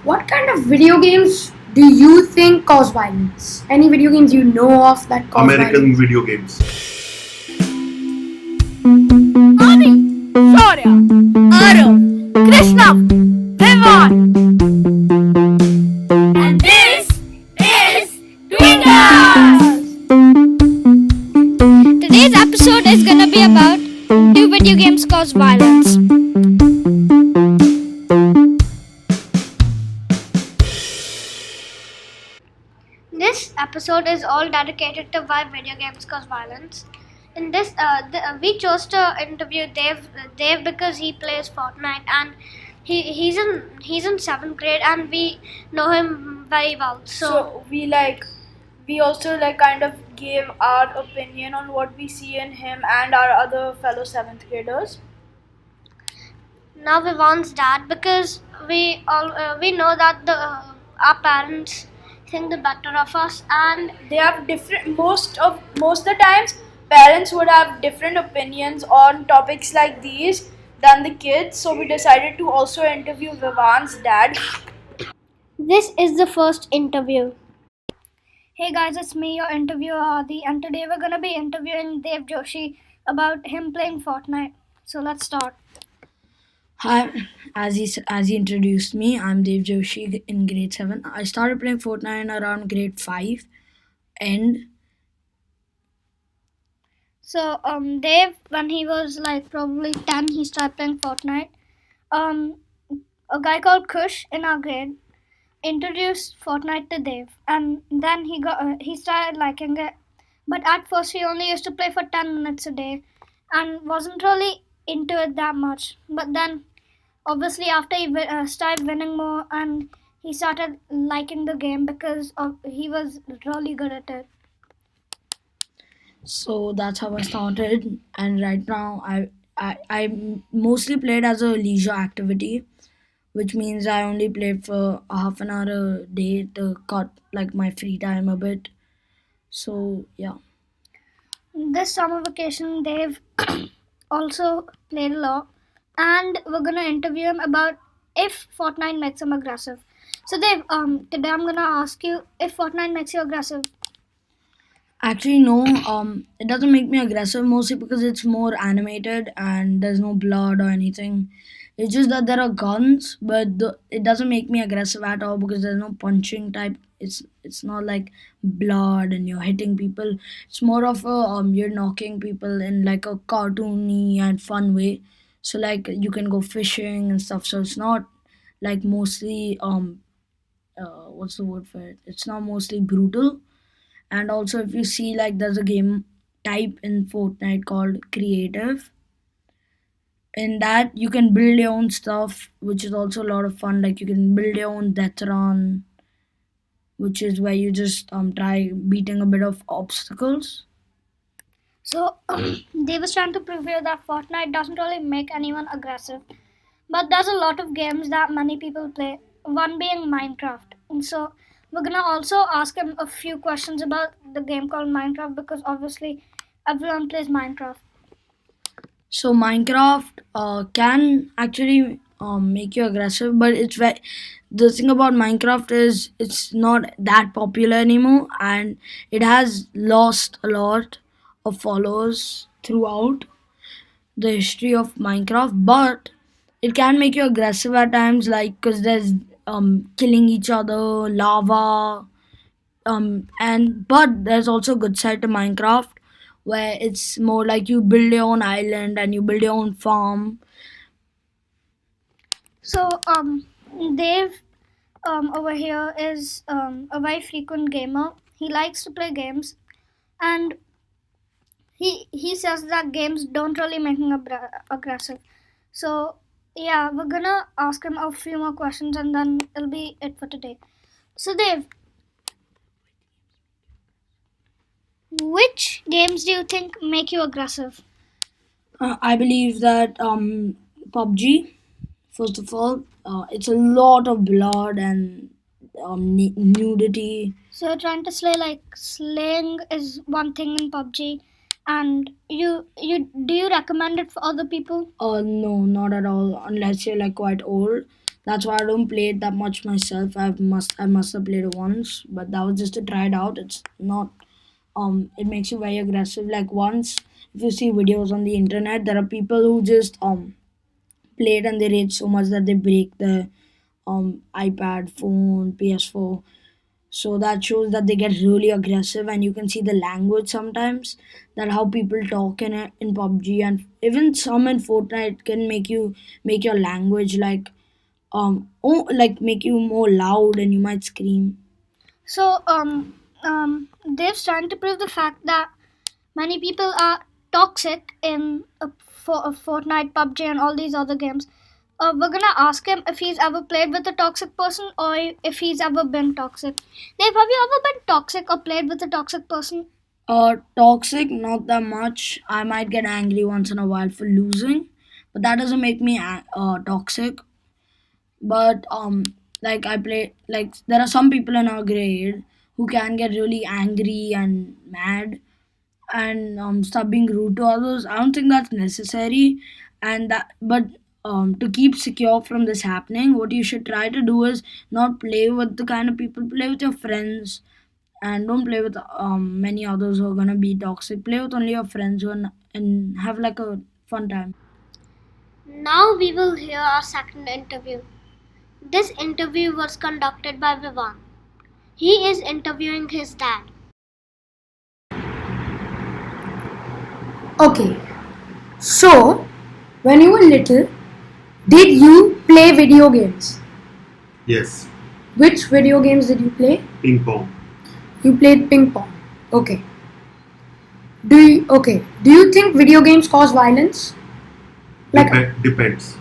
What kind of video games do you think cause violence? Any video games you know of that cause American violence? video games. Aadi, Shaurya, Aarav, Krishnav, Vivaan. And this is Tweencast. Today's episode is gonna be about do video games cause violence? This episode is all dedicated to why video games cause violence. In this, we chose to interview Dave because he plays Fortnite and he's in seventh grade and we know him very well. So we also kind of gave our opinion on what we see in him and our other fellow seventh graders. Now Vivon's dad because we know that our parents think the better of us and They have different most of the times parents would have different opinions on topics like these than the kids. So we decided to also interview Vivan's dad. this is the first interview. Hey guys, it's me, your interviewer Aadi, and today we're gonna be interviewing Dave Joshi about him playing Fortnite. So let's start. Hi, as he introduced me, I'm Dave Joshi in grade 7. I started playing Fortnite around grade 5 and So Dave, when he was like probably 10, he started playing Fortnite. Um, a guy called Kush in our grade introduced Fortnite to Dave, and then he started liking it. But at first, he only used to play for 10 minutes a day, and wasn't really into it that much. But then, obviously, after he started winning more, and he started liking the game because he was really good at it. so that's how I started. And right now, I mostly played as a leisure activity, which means I only played for half an hour a day to cut like my free time a bit. So yeah. This summer vacation, Dave also played a lot, and we're gonna interview him about if Fortnite makes him aggressive. So, Dave, today I'm gonna ask you if Fortnite makes you aggressive. Actually, no. It doesn't make me aggressive mostly because it's more animated and there's no blood or anything. It's just that there are guns, but it doesn't make me aggressive at all because there's no punching type. It's not like blood and you're hitting people. It's more of a you're knocking people in like a cartoony and fun way. So like you can go fishing and stuff. So it's not like mostly what's the word for it? It's not mostly brutal. And also, if you see, like, there's a game type in Fortnite called Creative. In that, you can build your own stuff, which is also a lot of fun. Like, you can build your own death run, which is where you just try beating a bit of obstacles. So, Dave was trying to prove here that Fortnite doesn't really make anyone aggressive, but there's a lot of games that many people play. One being Minecraft. And so, we're gonna also ask him a few questions about the game called Minecraft because obviously everyone plays Minecraft. So, Minecraft can actually make you aggressive, but the thing about Minecraft is it's not that popular anymore, and it has lost a lot of followers throughout the history of Minecraft, but it can make you aggressive at times, like because there's killing each other, lava, and but there's also a good side to Minecraft where it's more like you build your own island and you build your own farm. So, Dave over here is a very frequent gamer. He likes to play games, and he says that games don't really make him aggressive. So, yeah, we're gonna ask him a few more questions, and then it'll be it for today. So, Dave, which games do you think make you aggressive? I believe that PUBG, first of all, it's a lot of blood and nudity. So you're trying to slay like slaying is one thing in PUBG, and you do you recommend it for other people? No, not at all, unless you're like quite old. That's why I don't play it that much myself. I must have played it once, but that was just to try it out. It's not it makes you very aggressive. Like once if you see videos on the internet, there are people who just play it and they rage so much that they break the iPad, phone, PS4. So that shows that they get really aggressive, and you can see the language sometimes, that how people talk in PUBG, and even some in Fortnite can make your language like make you more loud and you might scream. So Dave's trying to prove the fact that many people are toxic in Fortnite, PUBG, and all these other games. We're gonna ask him if he's ever played with a toxic person or if he's ever been toxic. Dave, have you ever been toxic or played with a toxic person? Toxic, not that much. I might get angry once in a while for losing, but that doesn't make me toxic. But like I play like there are some people in our grade who can get really angry and mad and start being rude to others. I don't think that's necessary, and that but to keep secure from this happening, what you should try to do is not play with the kind of people. Play with your friends, and don't play with many others who are gonna be toxic. Play with only your friends and have like a fun time. Now we will hear our second interview. This interview was conducted by Vivaan. He is interviewing his dad. Okay, so when you were little, did you play video games? Yes, Which video games did you play? ping pong. You played ping pong. Okay. Do you think video games cause violence? Like Depends.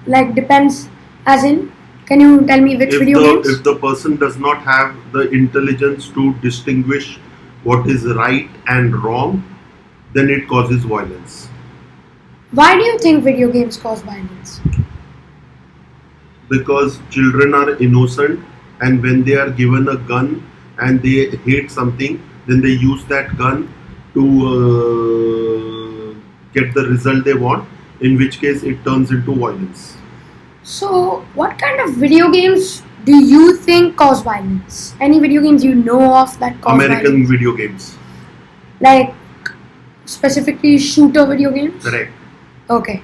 like depends. As in, can you tell me which video games? If the person does not have the intelligence to distinguish what is right and wrong, then it causes violence. Why do you think video games cause violence? Because children are innocent, and when they are given a gun and they hate something, then they use that gun to get the result they want, in which case it turns into violence. So, what kind of video games do you think cause violence? Any video games you know of that cause American violence? video games. Like specifically shooter video games? Correct. Okay.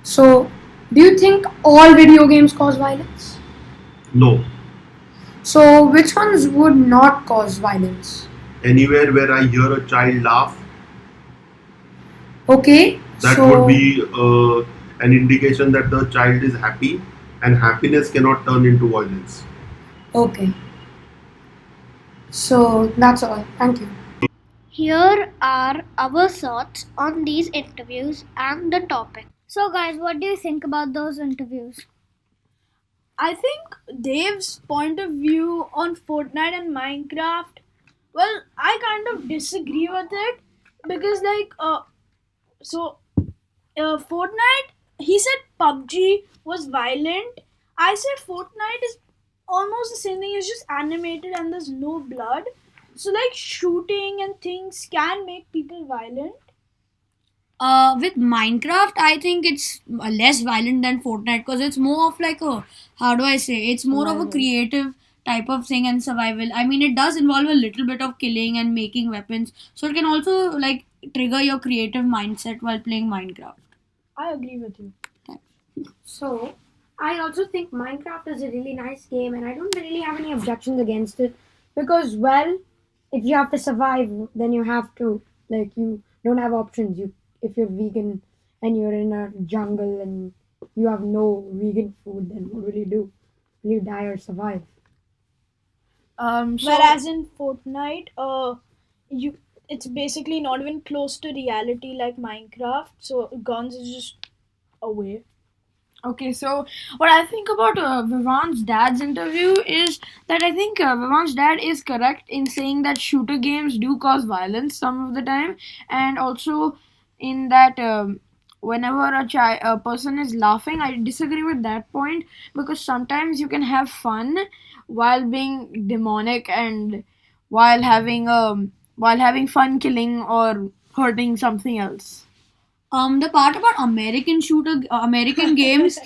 So, do you think all video games cause violence? No. So, which ones would not cause violence? Anywhere where I hear a child laugh, Okay. that so, would be an indication that the child is happy, and happiness cannot turn into violence. Okay. So, that's all. Thank you. Here are our thoughts on these interviews and the topic. So, guys, what do you think about those interviews? I think Dave's point of view on Fortnite and Minecraft, well, I kind of disagree with it because, Fortnite, he said PUBG was violent. I say Fortnite is almost the same thing, it's just animated and there's no blood. So, like, shooting and things can make people violent. With Minecraft, I think it's less violent than Fortnite because it's more of like a, how do I say, it's more of a creative type of thing and survival. I mean, it does involve a little bit of killing and making weapons, so it can also like trigger your creative mindset while playing Minecraft. I agree with you. So, I also think Minecraft is a really nice game, and I don't really have any objections against it because, well, if you have to survive, then you have to, like, you don't have options. If you're vegan and you're in a jungle and you have no vegan food, then what will you do? Will you die or survive? Whereas in Fortnite, it's basically not even close to reality like Minecraft. So guns is just a way. Okay, so what I think about Vivaan's dad's interview is that I think Vivaan's dad is correct in saying that shooter games do cause violence some of the time, and also in that whenever a person is laughing, I disagree with that point because sometimes you can have fun while being demonic and while having fun killing or hurting something else. The part about American games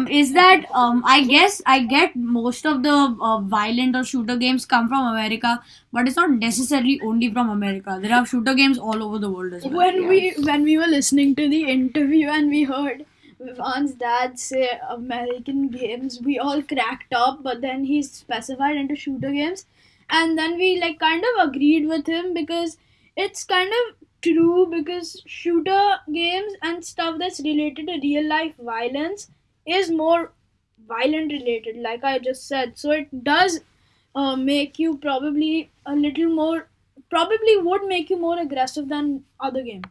is that I guess I get most of the violent or shooter games come from America, but it's not necessarily only from America. There are shooter games all over the world as well. When we were listening to the interview and we heard Vivaan's dad say American games, we all cracked up. But then he specified into shooter games, and then we like kind of agreed with him because it's kind of true, because shooter games and stuff that's related to real life violence is more violent related, like I just said. So it does make you probably a little more, probably would make you more aggressive than other games.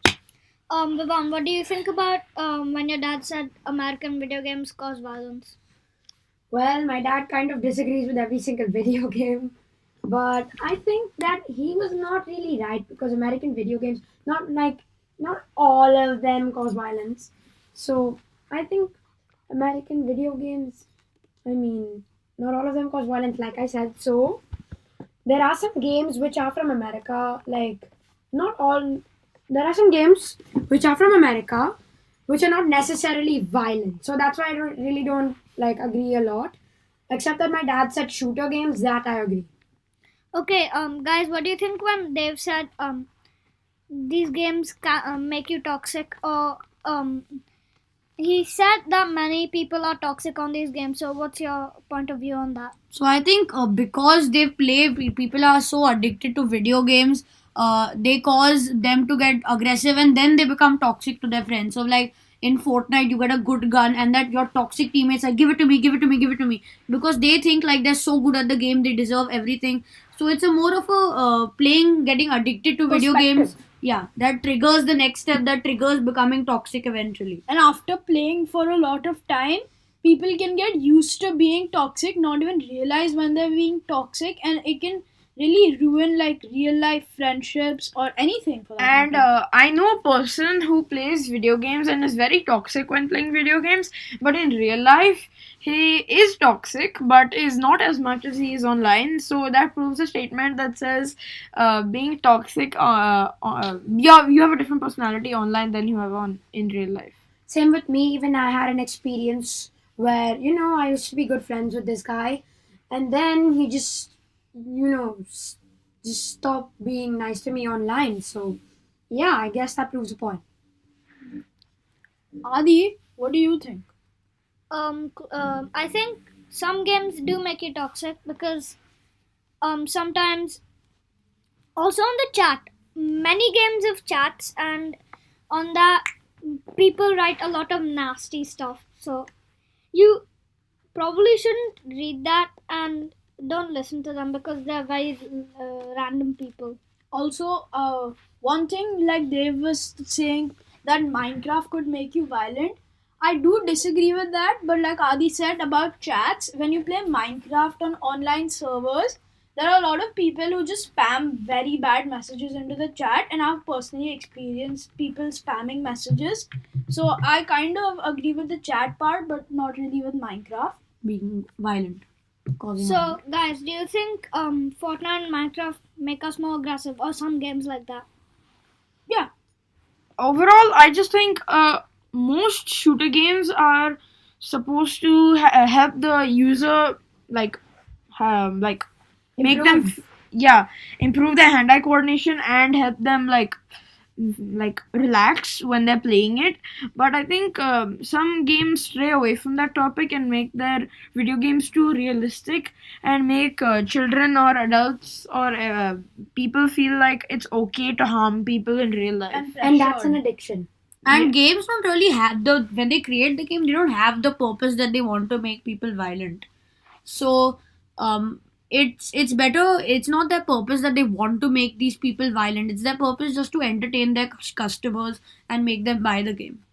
Vivaan, what do you think about when your dad said American video games cause violence? Well, my dad kind of disagrees with every single video game, but I think that he was not really right because American video games, not all of them cause violence. So I think American video games, I mean, not all of them cause violence, like I said. So there are some games which are from America, like not all. There are some games which are from America, which are not necessarily violent. So that's why I really don't like agree a lot. Except that my dad said shooter games, that I agree. Okay, guys, what do you think when Dave said these games make you toxic, or he said that many people are toxic on these games? So what's your point of view on that? So I think because they play, people are so addicted to video games. They cause them to get aggressive, and then they become toxic to their friends. So like in Fortnite, you get a good gun, and that your toxic teammates are give it to me, give it to me, give it to me, because they think like they're so good at the game, they deserve everything. So it's a more of a playing, getting addicted to video games. Yeah, that triggers the next step. That triggers becoming toxic eventually. And after playing for a lot of time, people can get used to being toxic, not even realize when they're being toxic, and it can really ruin like real life friendships or anything for that And matter. I know a person who plays video games and is very toxic when playing video games, but in real life, he is toxic, but is not as much as he is online. So that proves a statement that says being toxic, you have a different personality online than you have in real life. Same with me. Even I had an experience where I used to be good friends with this guy, and then he just just stopped being nice to me online. So yeah, I guess that proves the point. Aadi, what do you think? I think some games do make you toxic because sometimes also on the chat, many games have chats, and on that people write a lot of nasty stuff. So you probably shouldn't read that and don't listen to them because they're very random people. Also, one thing like Dave was saying that Minecraft could make you violent. I do disagree with that, but like Adi said about chats, when you play Minecraft on online servers, there are a lot of people who just spam very bad messages into the chat, and I've personally experienced people spamming messages. So I kind of agree with the chat part, but not really with Minecraft. Being violent. Causing So guys, do you think Fortnite and Minecraft make us more aggressive, or some games like that? Yeah. Overall, I just think most shooter games are supposed to help the user like make them improve their hand-eye coordination and help them like relax when they're playing it. But I think some games stray away from that topic and make their video games too realistic and make children or adults or people feel like it's okay to harm people in real life. And that's an addiction. And games don't really have when they create the game, they don't have the purpose that they want to make people violent. So it's better, it's not their purpose that they want to make these people violent, it's their purpose just to entertain their customers and make them buy the game.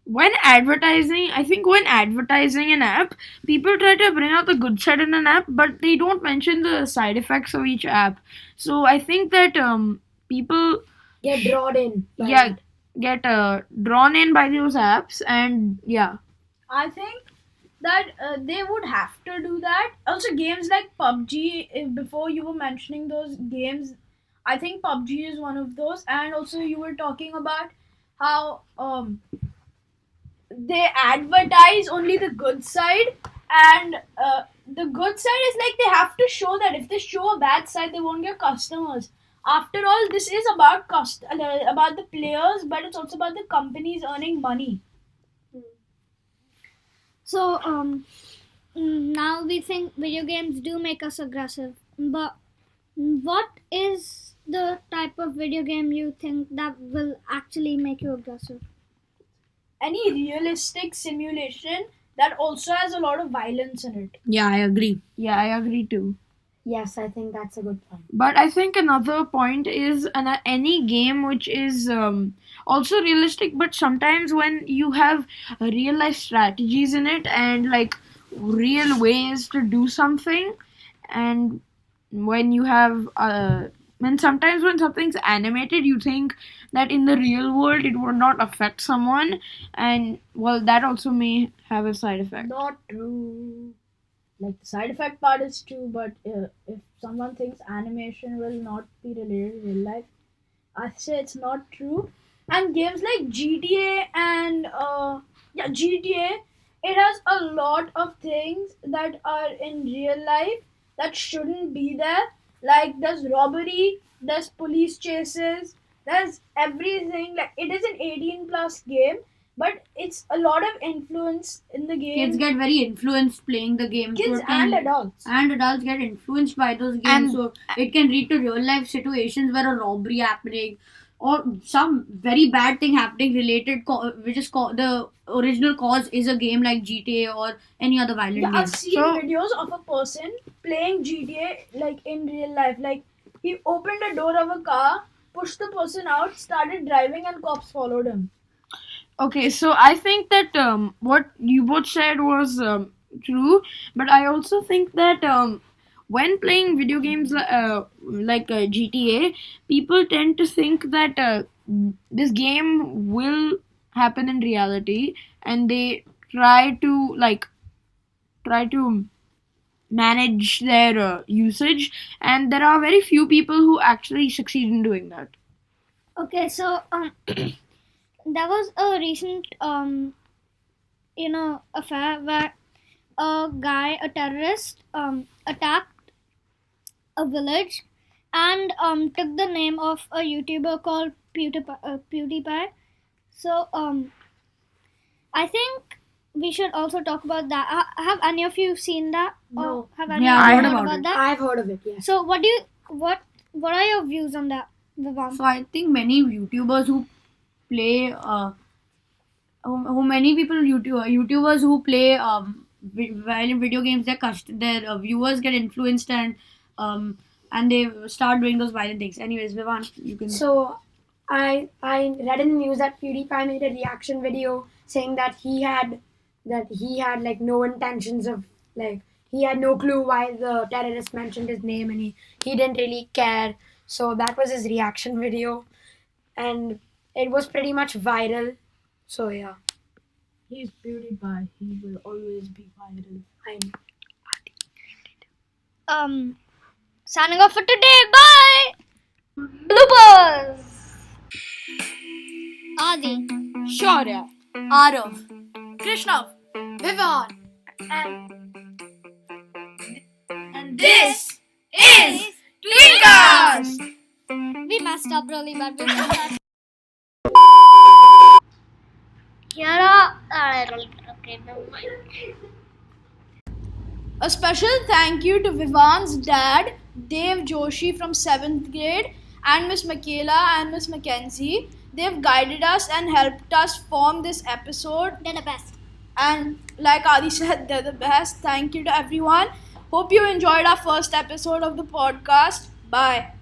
When advertising an app, people try to bring out the good side in an app, but they don't mention the side effects of each app. So I think that people Get drawn in. by yeah it. get drawn in by those apps, and yeah. I think that they would have to do that. Also, games like PUBG, before you were mentioning those games, I think PUBG is one of those. And also, you were talking about how they advertise only the good side, and the good side is like they have to show that if they show a bad side, they won't get customers. After all, this is about about the players, but it's also about the companies earning money. So now we think video games do make us aggressive, but what is the type of video game you think that will actually make you aggressive? Any realistic simulation that also has a lot of violence in it. Yeah, I agree. Yeah, I agree too. Yes, I think that's a good point. But I think another point is any game which is also realistic, but sometimes when you have real life strategies in it and like real ways to do something, and when you have when sometimes when something's animated, you think that in the real world it would not affect someone, and well, that also may have a side effect. Not true. Like the side effect part is true, but if someone thinks animation will not be related to real life, I say it's not true. And games like GTA and GTA, it has a lot of things that are in real life that shouldn't be there. Like there's robbery, there's police chases, there's everything. Like it is an 18 plus game, but it's a lot of influence in the game. Kids get very influenced playing the game. Kids so and adults. And adults get influenced by those games. And- so it can lead to real life situations where a robbery happening or some very bad thing happening related, which is the original cause is a game like GTA or any other violent Yeah, game. I've seen So- videos of a person playing GTA like in real life. Like he opened a door of a car, pushed the person out, started driving, and cops followed him. Okay, so I think that what you both said was true, but I also think that when playing video games like GTA, people tend to think that this game will happen in reality, and they try to manage their usage, and there are very few people who actually succeed in doing that. Okay, so there was a recent affair where a terrorist attacked a village and took the name of a YouTuber called PewDiePie. So I think we should also talk about that. Have any of you seen that? No. Or have any Yeah, of I you heard heard about about that? I've heard of it, yes. So what are your views on that, Vivaan? So I think many YouTubers who play YouTubers who play violent video games, their viewers get influenced and they start doing those violent things. Anyways, Vivaan, you can. So I read in the news that PewDiePie made a reaction video saying that he had like no intentions of like he had no clue why the terrorist mentioned his name, and he didn't really care. So that was his reaction video, and it was pretty much viral. So yeah, He's PewDiePie. He will always be viral. I know. Signing off for today. Bye. Bloopers. Aadi. Shaurya. Aarav, Krishnav, Vivaan, and this is Tweencast. We messed up really bad. We messed up. Here are. Okay, never mind. A special thank you to Vivaan's dad, Dave Joshi from 7th grade, and Miss Mikeala and Miss Makenzie. They've guided us and helped us form this episode. They're the best. And like Aadi said, they're the best. Thank you to everyone. Hope you enjoyed our first episode of the podcast. Bye.